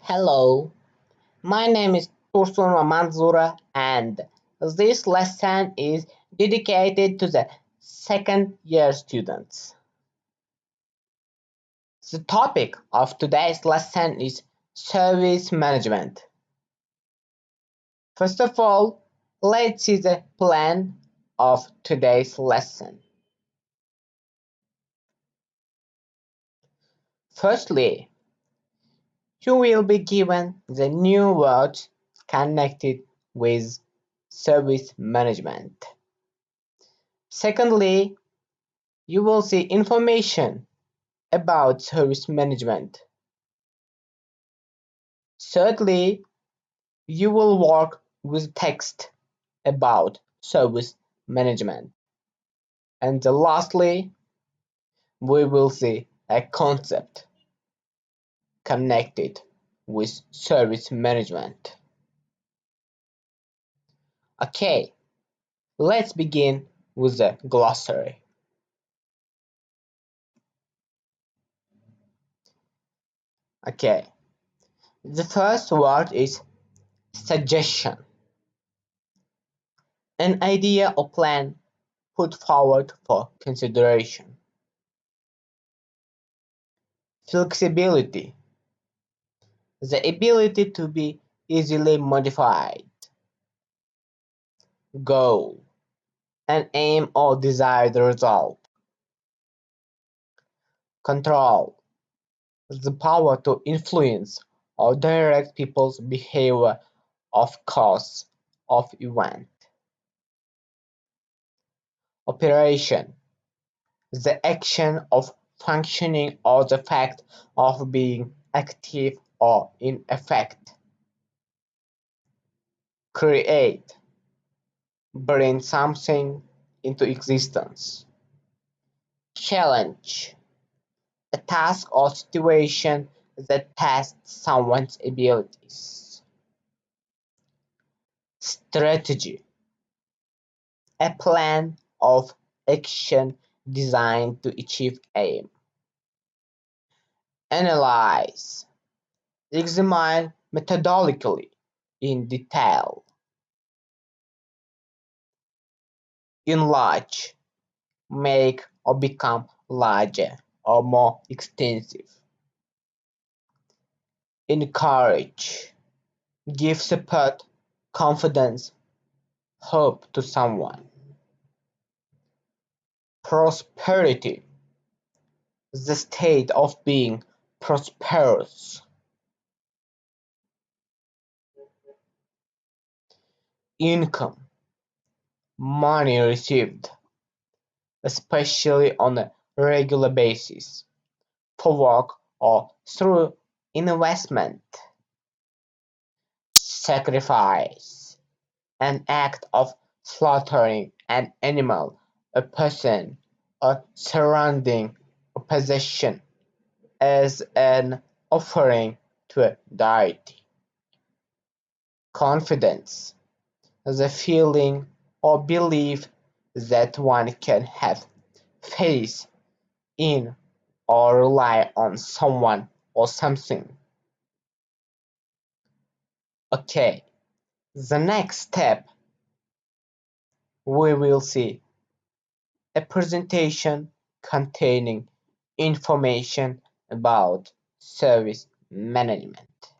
Hello, my name is Tursun Manzura and this lesson is dedicated to the second year students. The topic of today's lesson is service management. First of all, let's see the plan of today's lesson. Firstly, you will be given the new words connected with service management. Secondly, you will see information about service management. Thirdly, you will work with text about service management. And lastly, we will see a concept connected with service management. Okay, let's begin with the glossary. Okay, the first word is suggestion, an idea or plan put forward for consideration. Flexibility, the ability to be easily modified. Goal, an aim or desired result. Control, the power to influence or direct people's behavior of cause of event. Operation, the action of functioning or the fact of being active or in effect. Create, bring something into existence. Challenge, a task or situation that tests someone's abilities. Strategy, a plan of action designed to achieve aim. Analyze, examine methodologically in detail. Enlarge, make or become larger or more extensive. Encourage, give support, confidence, hope to someone. Prosperity, the state of being prosperous. Income, money received, especially on a regular basis, for work or through investment. Sacrifice, an act of slaughtering an animal, a person, or surrounding a possession as an offering to a deity. Confidence, the feeling or belief that one can have faith in or rely on someone or something. Okay, the next step we will see a presentation containing information about service management.